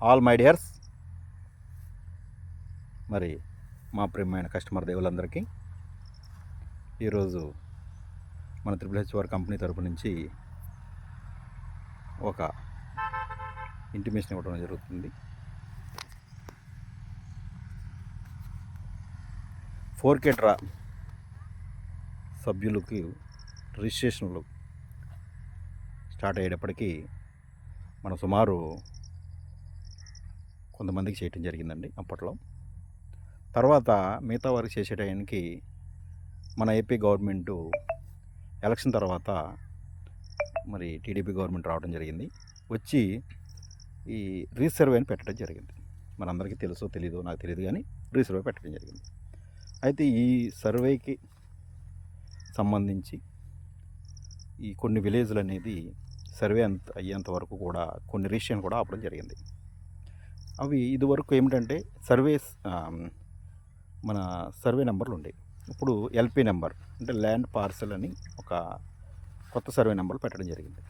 All my dears, మరి మా ప్రియమైన కస్టమర్ దేవులందరికీ ఈరోజు మన HHR కంపెనీ తరపు నుంచి ఒక ఇంటిమేషన్ ఇవ్వడం జరుగుతుంది. 4K ట్రా సభ్యులకి రిజిస్ట్రేషన్లు స్టార్ట్ అయ్యేటప్పటికీ మనం సుమారు కొంతమందికి చేయటం జరిగిందండి అప్పట్లో. తర్వాత మిగతా వారికి చేసే టైంకి మన ఏపీ గవర్నమెంటు ఎలక్షన్ తర్వాత మరి టీడీపీ గవర్నమెంట్ రావడం జరిగింది. వచ్చి ఈ రీసర్వే అని పెట్టడం జరిగింది. మనందరికీ తెలుసో తెలీదో నాకు తెలియదు, కానీ రీసర్వే పెట్టడం జరిగింది. అయితే ఈ సర్వేకి సంబంధించి ఈ కొన్ని విలేజ్లు అనేది సర్వే అయ్యేంత వరకు కూడా కొన్ని రిజిస్ట్రేషన్ కూడా ఆపడం జరిగింది. అవి ఇదివరకు ఏమిటంటే మన సర్వే నెంబర్లు ఉండేవి. ఇప్పుడు ఎల్పీ నెంబర్ అంటే ల్యాండ్ పార్సల్ అని ఒక కొత్త సర్వే నెంబర్లు పెట్టడం జరిగింది.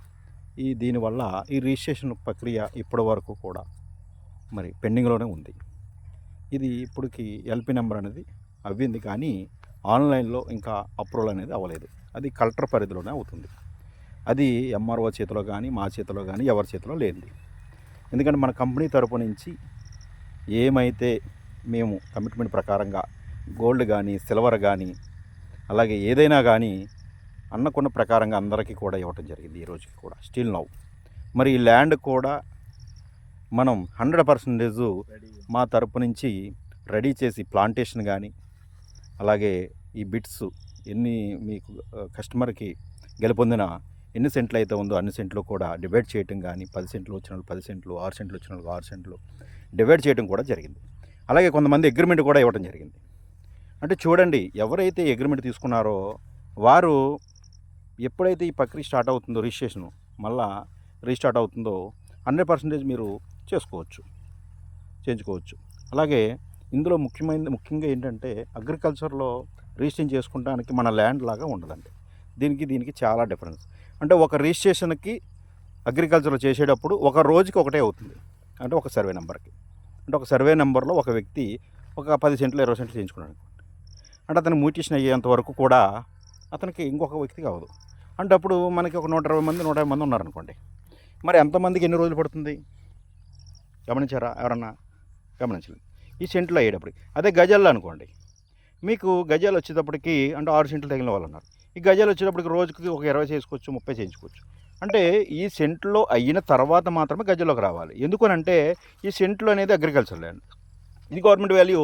దీనివల్ల ఈ రిజిస్ట్రేషన్ ప్రక్రియ ఇప్పటి వరకు కూడా మరి పెండింగ్లోనే ఉంది. ఇది ఇప్పటికి ఎల్పీ నెంబర్ అనేది అవ్వింది, కానీ ఆన్లైన్లో ఇంకా అప్రూవల్ అనేది అవ్వలేదు. అది కలెక్టర్ పరిధిలోనే అవుతుంది. అది ఎంఆర్ఓ చేతిలో కానీ మా చేతిలో కానీ ఎవరి చేతిలో లేదు. ఎందుకంటే మన కంపెనీ తరపు నుంచి ఏమైతే మేము కమిట్మెంట్ ప్రకారంగా గోల్డ్ కానీ సిల్వర్ కానీ అలాగే ఏదైనా కానీ అన్నకున్న ప్రకారంగా అందరికీ కూడా ఇవ్వటం జరిగింది. ఈ రోజుకి కూడా స్టిల్ నౌ మరి ఈ ల్యాండ్ కూడా మనం 100% మా తరపు నుంచి రెడీ చేసి ప్లాంటేషన్ కానీ అలాగే ఈ బిట్స్ ఎన్ని మీకు కస్టమర్కి గెలుపొందిన ఎన్ని సెంట్లు అయితే ఉందో అన్ని సెంట్లు కూడా డివైడ్ చేయటం కానీ 10 సెంట్లు వచ్చిన వాళ్ళు 10 సెంట్లు, 6 సెంట్లు వచ్చిన వాళ్ళు 6 సెంట్లు డివైడ్ చేయడం కూడా జరిగింది. అలాగే కొంతమంది అగ్రిమెంట్ కూడా ఇవ్వడం జరిగింది. అంటే చూడండి, ఎవరైతే అగ్రిమెంట్ తీసుకున్నారో వారు ఎప్పుడైతే ఈ ప్రక్రియ స్టార్ట్ అవుతుందో రిజిస్ట్రేషన్ మళ్ళా రీస్టార్ట్ అవుతుందో 100% మీరు చేయించుకోవచ్చు. అలాగే ఇందులో ముఖ్యంగా ఏంటంటే అగ్రికల్చర్లో రిజిస్ట్రేషన్ చేసుకోవడానికి మన ల్యాండ్ లాగా ఉండదండి. దీనికి చాలా డిఫరెన్స్. అంటే ఒక రిజిస్ట్రేషన్కి అగ్రికల్చర్లో చేసేటప్పుడు ఒక రోజుకి ఒకటే అవుతుంది. అంటే ఒక సర్వే నెంబర్కి, అంటే ఒక సర్వే నెంబర్లో ఒక వ్యక్తి ఒక 10 సెంట్లు 20 సెంట్లు చేయించుకున్నాడు అంటే అతను మ్యూటేషన్ అయ్యేంత వరకు కూడా అతనికి ఇంకొక వ్యక్తికి అవ్వదు. అంటే అప్పుడు మనకి ఒక 120 మంది 150 మంది ఉన్నారనుకోండి, మరి ఎంతమందికి ఎన్ని రోజులు పడుతుంది గమనించారా? ఎవరన్నా గమనించలేదు. ఈ సెంట్లు అయ్యేటప్పటికి. అదే గజాల్లో అనుకోండి, మీకు గజాలు వచ్చేటప్పటికి అంటే 6 సెంట్లు తగిలిన వాళ్ళు ఉన్నారు. ఈ గజాలు వచ్చేటప్పటికి రోజుకి ఒక 20 చేసుకోవచ్చు, 30 చేయించుకోవచ్చు. అంటే ఈ సెంట్లో అయిన తర్వాత మాత్రమే గజల్లోకి రావాలి. ఎందుకనంటే ఈ సెంట్లు అనేది అగ్రికల్చర్ ల్యాండ్. ఇది గవర్నమెంట్ వాల్యూ.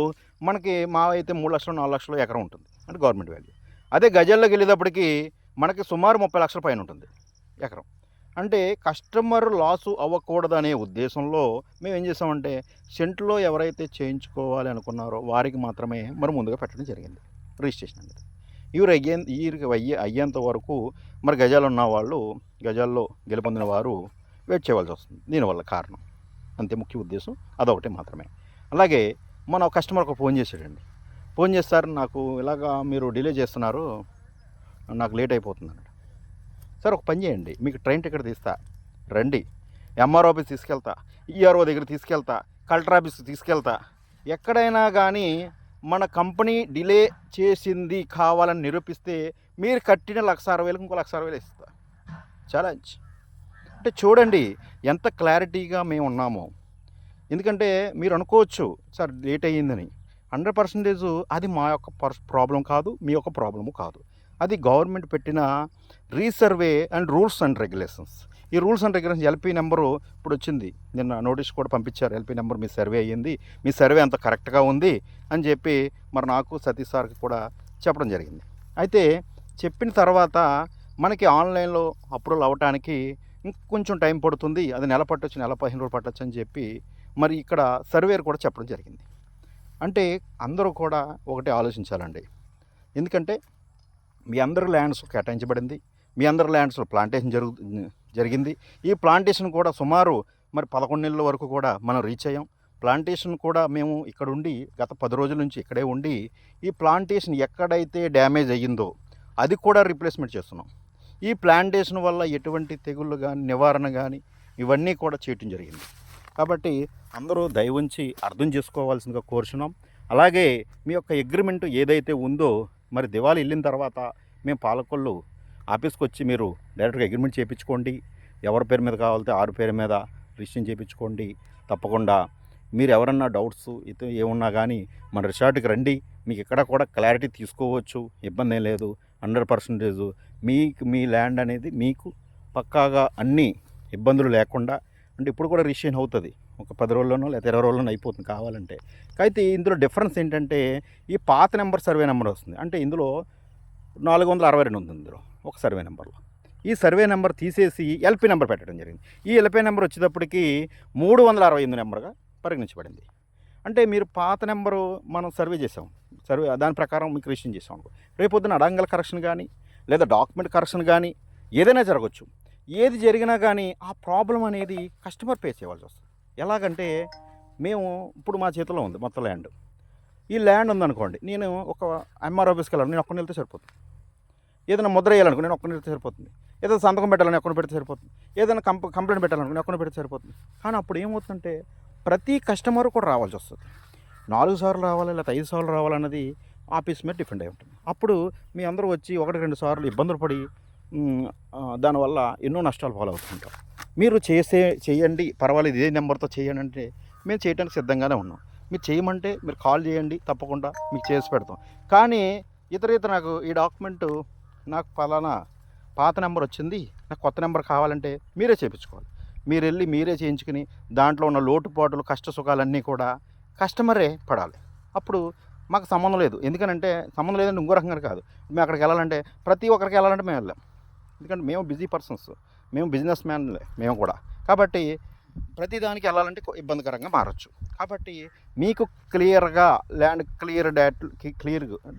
మనకి మా అయితే 3 లక్షలు 4 లక్షలు ఎకరం ఉంటుంది, అంటే గవర్నమెంట్ వాల్యూ. అదే గజాల్లోకి వెళ్ళేటప్పటికి మనకి సుమారు 30 లక్షల పైన ఉంటుంది ఎకరం. అంటే కస్టమర్ లాసు అవ్వకూడదనే ఉద్దేశంలో మేము ఏం చేసామంటే సెంట్లో ఎవరైతే చేయించుకోవాలి అనుకున్నారో వారికి మాత్రమే మరి ముందుగా పెట్టడం జరిగింది రిజిస్ట్రేషన్ అనేది. వీరికి అయ్యేంత వరకు మరి గజాలు ఉన్న వాళ్ళు, గజాల్లో గెలుపొందిన వారు వెయిట్ చేయవలసి వస్తుంది. దీనివల్ల కారణం అంతే, ముఖ్య ఉద్దేశం అదొకటి మాత్రమే. అలాగే మన కస్టమర్కి ఫోన్ చేశాడండి. ఫోన్ చేస్తారు, నాకు ఇలాగా మీరు డిలే చేస్తున్నారు, నాకు లేట్ అయిపోతుంది అన్నాడు. సార్ ఒక పని చేయండి, మీకు ట్రైన్ టికెట్ తీస్తా రండి, ఎంఆర్ ఆఫీస్ తీసుకెళ్తా, ఈఆర్ఓ దగ్గర తీసుకెళ్తా, కలెక్టర్ ఆఫీస్కి తీసుకెళ్తా, ఎక్కడైనా కానీ మన కంపెనీ డిలే చేసింది కావాలని నిరూపిస్తే మీరు కట్టిన 1,60,000 ఇంకో 1,60,000 ఇస్తా. ఛాలెంజ్. అంటే చూడండి ఎంత క్లారిటీగా మేము ఉన్నామో. ఎందుకంటే మీరు అనుకోవచ్చు సార్ లేట్ అయ్యిందని. 100% అది మా యొక్క ప్రాబ్లం కాదు, మీ యొక్క ప్రాబ్లము కాదు. అది గవర్నమెంట్ పెట్టిన resurvey and rules and regulations. ఈ rules and regulations LP number ఇప్పుడు వచ్చింది, నిన్న నోటీస్ కూడా పంపించారు. ఎల్పీ నెంబర్ మీ సర్వే అయ్యింది, మీ సర్వే అంత కరెక్ట్గా ఉంది అని చెప్పి మరి నాకు సతీష్ సార్కి కూడా చెప్పడం జరిగింది. అయితే చెప్పిన తర్వాత మనకి ఆన్లైన్లో అప్రూవల్ అవ్వటానికి ఇంకొంచెం టైం పడుతుంది, అది నెల పట్టొచ్చు, నెల 15 రోజులు పట్టొచ్చు అని చెప్పి మరి ఇక్కడ సర్వేర్ కూడా చెప్పడం జరిగింది. అంటే అందరూ కూడా ఒకటే ఆలోచించాలండి. ఎందుకంటే మీ అందరి ల్యాండ్స్ కేటాయించబడింది, మీ అందరి ల్యాండ్స్లో ప్లాంటేషన్ జరిగింది. ఈ ప్లాంటేషన్ కూడా సుమారు మరి 11 నెలల వరకు కూడా మనం రీచ్ అయ్యాం. ప్లాంటేషన్ కూడా మేము ఇక్కడ ఉండి గత 10 రోజుల నుంచి ఇక్కడే ఉండి ఈ ప్లాంటేషన్ ఎక్కడైతే డ్యామేజ్ అయ్యిందో అది కూడా రీప్లేస్మెంట్ చేస్తున్నాం. ఈ ప్లాంటేషన్ వల్ల ఎటువంటి తెగుళ్ళు కానీ నివారణ కానీ ఇవన్నీ కూడా చేయటం జరిగింది. కాబట్టి అందరూ దయ ఉంచి అర్థం చేసుకోవాల్సిందిగా కోరుచున్నాం. అలాగే మీ యొక్క అగ్రిమెంట్ ఏదైతే ఉందో మరి దివాళీ వెళ్ళిన తర్వాత మేము పాలకొల్లు ఆఫీస్కి వచ్చి మీరు డైరెక్ట్గా అగ్రిమెంట్ చేయించుకోండి. ఎవరి పేరు మీద కావాలంటే ఆరు పేరు మీద రిజిస్ట్రేషన్ చేయించుకోండి. తప్పకుండా మీరు ఎవరన్నా డౌట్స్ అయితే ఏమున్నా కానీ మన రిసార్ట్కి రండి. మీకు ఇక్కడ కూడా క్లారిటీ తీసుకోవచ్చు, ఇబ్బంది ఏం లేదు. 100% మీకు మీ ల్యాండ్ అనేది మీకు పక్కాగా అన్ని ఇబ్బందులు లేకుండా, అంటే ఇప్పుడు కూడా రిజిస్ట్రేషన్ అవుతుంది. ఒక 10 రోజుల్లోనో లేదా 20 రోజుల్లోనో అయిపోతుంది కావాలంటే. అయితే ఇందులో డిఫరెన్స్ ఏంటంటే ఈ పాత నెంబర్ సర్వే నెంబర్ వస్తుంది. అంటే ఇందులో 462 ఉంది ఇందులో ఒక సర్వే నెంబర్లో. ఈ సర్వే నెంబర్ తీసేసి ఎల్పీ నెంబర్ పెట్టడం జరిగింది. ఈ ఎల్పీ నెంబర్ వచ్చేటప్పటికి 368 నెంబర్గా పరిగణించబడింది. అంటే మీరు పాత నెంబరు మనం సర్వే చేసాం, దాని ప్రకారం మీకు రిజిస్ట్రేషన్ చేసాం అనుకో, రేపొద్దున అడంగల్ కరెక్షన్ కానీ లేదా డాక్యుమెంట్ కరెక్షన్ కానీ ఏదైనా జరగవచ్చు. ఏది జరిగినా కానీ ఆ ప్రాబ్లం అనేది కస్టమర్ పే చేయవలసి వస్తుంది. ఎలాగంటే మేము ఇప్పుడు మా చేతిలో ఉంది మొత్తం ల్యాండ్. ఈ ల్యాండ్ ఉందనుకోండి, నేను ఒక ఎంఆర్ ఆఫీస్కి వెళ్ళాను, నేను ఒక్కడిని వెళ్తే సరిపోతుంది. ఏదైనా ముద్ర వేయాలనుకో నేను ఒక్కడిని వెళ్తే సరిపోతుంది. ఏదైనా సంతకం పెట్టాలని ఒక్కడిని పెడితే సరిపోతుంది. ఏదైనా కంప్లైంట్ పెట్టాలనుకో నేను ఒక్కడిని పెడితే సరిపోతుంది. కానీ అప్పుడు ఏమవుతుందంటే ప్రతి కస్టమర్ కూడా రావాల్సి వస్తుంది. 4 సార్లు రావాలి లేదా 5 సార్లు రావాలన్నది ఆఫీస్ మీద డిపెండ్ అయి ఉంటుంది. అప్పుడు మీ అందరూ వచ్చి 1-2 సార్లు ఇబ్బందులు పడి దానివల్ల ఎన్నో నష్టాలు పాలవుతుంటారు. మీరు చేయండి, పర్వాలేదు, ఇదే నెంబర్తో చేయండి అంటే మేము చేయడానికి సిద్ధంగానే ఉన్నాం. మీరు చేయమంటే మీరు కాల్ చేయండి, తప్పకుండా మీకు చేసి పెడతాం. కానీ ఇతర నాకు ఈ డాక్యుమెంటు నాకు ఫలానా పాత నెంబర్ వచ్చింది, నాకు కొత్త నెంబర్ కావాలంటే మీరే చేయించుకోవాలి. మీరు వెళ్ళి మీరే చేయించుకుని దాంట్లో ఉన్న లోటుపాటులు కష్ట సుఖాలన్నీ కూడా కస్టమరే పడాలి. అప్పుడు మాకు సంబంధం లేదు. ఎందుకనంటే సంబంధం లేదంటే ఇంకో రకంగా కాదు, మేము అక్కడికి వెళ్ళాలంటే ప్రతి ఒక్కరికి వెళ్ళాలంటే మేము వెళ్ళాం. ఎందుకంటే మేము బిజీ పర్సన్స్, మేము బిజినెస్ మ్యాన్లే మేము కూడా. కాబట్టి ప్రతిదానికి వెళ్ళాలంటే ఇబ్బందికరంగా మారచ్చు. కాబట్టి మీకు క్లియర్గా ల్యాండ్ క్లియర్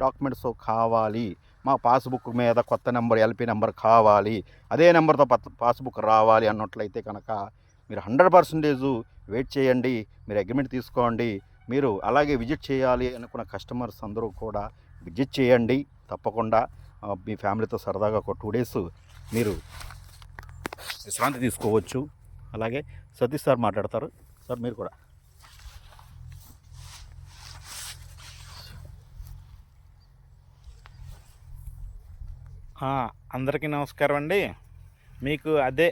డాక్యుమెంట్స్ కావాలి, మా పాస్బుక్ మీద కొత్త నెంబర్ ఎల్పీ నెంబర్ కావాలి, అదే నెంబర్తో పాస్బుక్ రావాలి అన్నట్లయితే కనుక మీరు 100% వెయిట్ చేయండి. మీరు అగ్రిమెంట్ తీసుకోండి. మీరు అలాగే విజిట్ చేయాలి అనుకున్న కస్టమర్స్ అందరూ కూడా విజిట్ చేయండి. తప్పకుండా మీ ఫ్యామిలీతో సరదాగా ఒక 2 days మీరు విశ్రాంతి తీసుకోవచ్చు. అలాగే సతీష్ సార్ మాట్లాడతారు. సార్ మీరు కూడా. అందరికీ నమస్కారం అండి. మీకు అదే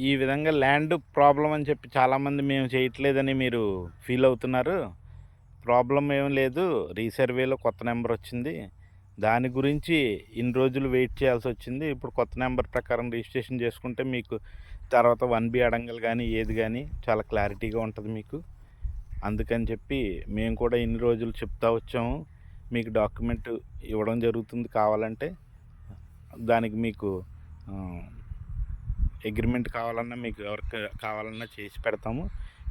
ఈ విధంగా ల్యాండ్ ప్రాబ్లం అని చెప్పి చాలామంది మేము చేయట్లేదని మీరు ఫీల్ అవుతున్నారు. ప్రాబ్లం ఏం లేదు, రీసర్వేలో కొత్త నెంబర్ వచ్చింది, దాని గురించి ఇన్ని రోజులు వెయిట్ చేయాల్సి వచ్చింది. ఇప్పుడు కొత్త నెంబర్ ప్రకారం రిజిస్ట్రేషన్ చేసుకుంటే మీకు తర్వాత 1B అడంగల్ కానీ ఏది కానీ చాలా క్లారిటీగా ఉంటుంది మీకు. అందుకని చెప్పి మేము కూడా ఇన్ని రోజులు చెప్తా వచ్చాము. మీకు డాక్యుమెంట్ ఇవ్వడం జరుగుతుంది. కావాలంటే దానికి మీకు అగ్రిమెంట్ కావాలన్నా మీకు ఎవరికి కావాలన్నా చేసి పెడతాము.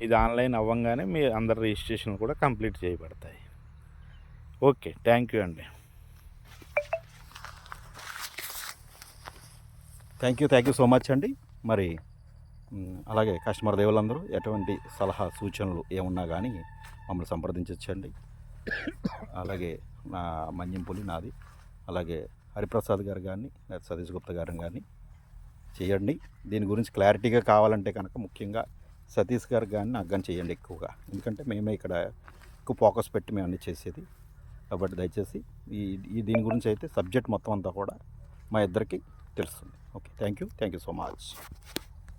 ఇది ఆన్లైన్ అవ్వంగానే మీ అందరి రిజిస్ట్రేషన్ కూడా కంప్లీట్ చేయబడతాయి. ఓకే, థ్యాంక్ యూ అండి. థ్యాంక్ యూ సో మచ్ అండి. మరి అలాగే కస్టమర్ దేవులందరూ ఎటువంటి సలహా సూచనలు ఏమున్నా కానీ మమ్మల్ని సంప్రదించవచ్చండి. అలాగే నా మన్యంపులి నాది, అలాగే హరిప్రసాద్ గారు కానీ లేదా సతీష్ గుప్తా గారు కానీ చేయండి. దీని గురించి క్లారిటీగా కావాలంటే కనుక ముఖ్యంగా సతీష్ గారు కానీ నాకు కానీ చేయండి ఎక్కువగా. ఎందుకంటే మేమే ఇక్కడ ఎక్కువ ఫోకస్ పెట్టి మేము అన్నీ చేసేది. కాబట్టి దయచేసి దీని గురించి అయితే సబ్జెక్ట్ మొత్తం అంతా కూడా మా ఇద్దరికి తెలుస్తుంది. Okay, thank you so much.